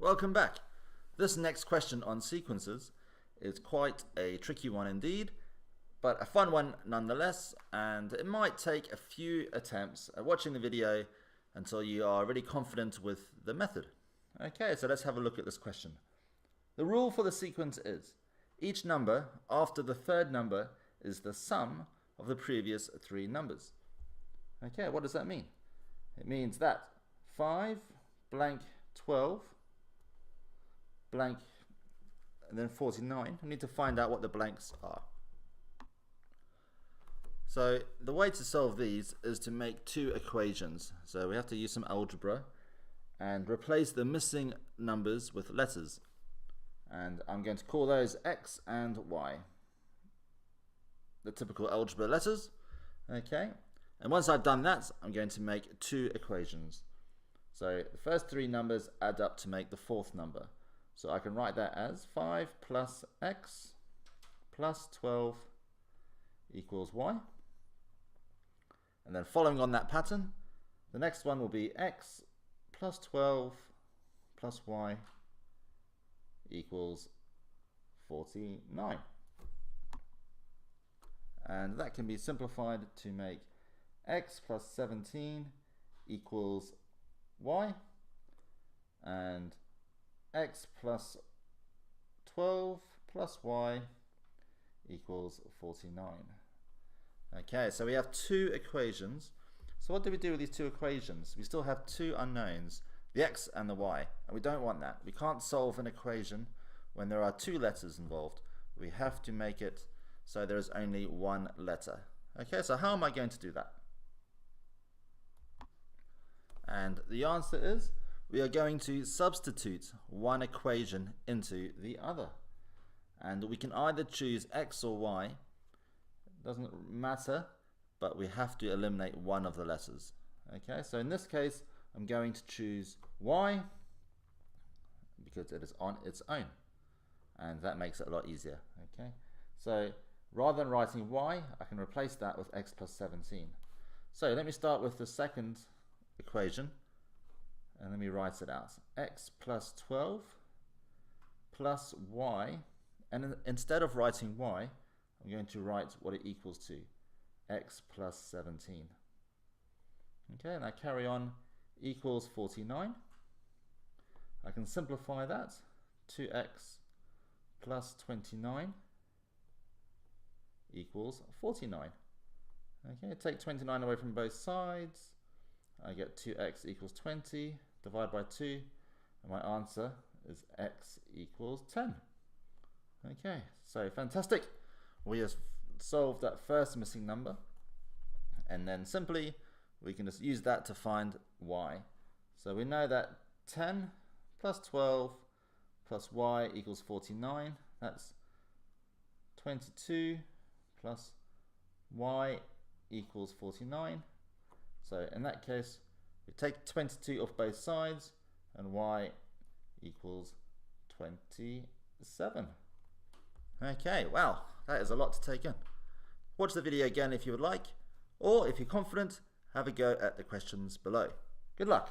welcome back. This next question on sequences is quite a tricky one indeed, but a fun one nonetheless, and it might take a few attempts at watching the video until you are really confident with the method. Okay, so let's have a look at this question. The rule for the sequence is each number after the third number is the sum of the previous three numbers. Okay, what does that mean? It means that 5 blank 12 blank and then 49. We need to find out what the blanks are. So the way to solve these is to make two equations. So we have to use some algebra and replace the missing numbers with letters. And I'm going to call those x and y. The typical algebra letters. Okay. And once I've done that, I'm going to make two equations. So the first three numbers add up to make the fourth number. So I can write that as 5 plus x plus 12 equals y. And then following on that pattern, the next one will be x plus 12 plus y equals 49. And that can be simplified to make x plus 17 equals y, and x plus 12 plus y equals 49. Okay, so we have two equations. So what do we do with these two equations? We still have two unknowns, the x and the y, and we don't want that. We can't solve an equation when there are two letters involved. We have to make it so there is only one letter. Okay, so how am I going to do that? And the answer is we are going to substitute one equation into the other. And we can either choose x or y. It doesn't matter, but we have to eliminate one of the letters. Okay, so in this case, I'm going to choose y because it is on its own. And that makes it a lot easier. Okay, so rather than writing y, I can replace that with x plus 17. So let me start with the second equation and let me write it out. X plus 12 plus y, and instead of writing y, I'm going to write what it equals to, x plus 17. Okay, and I carry on, equals 49. I can simplify that, 2x plus 29 equals 49. Okay, take 29 away from both sides. I get 2x equals 20, divide by 2, and my answer is x equals 10. Okay, so fantastic. We have solved that first missing number, and then simply we can just use that to find y. So we know that 10 plus 12 plus y equals 49. That's 22 plus y equals 49. So in that case, we take 22 off both sides, and y equals 27. Okay, well, that is a lot to take in. Watch the video again if you would like, or if you're confident, have a go at the questions below. Good luck.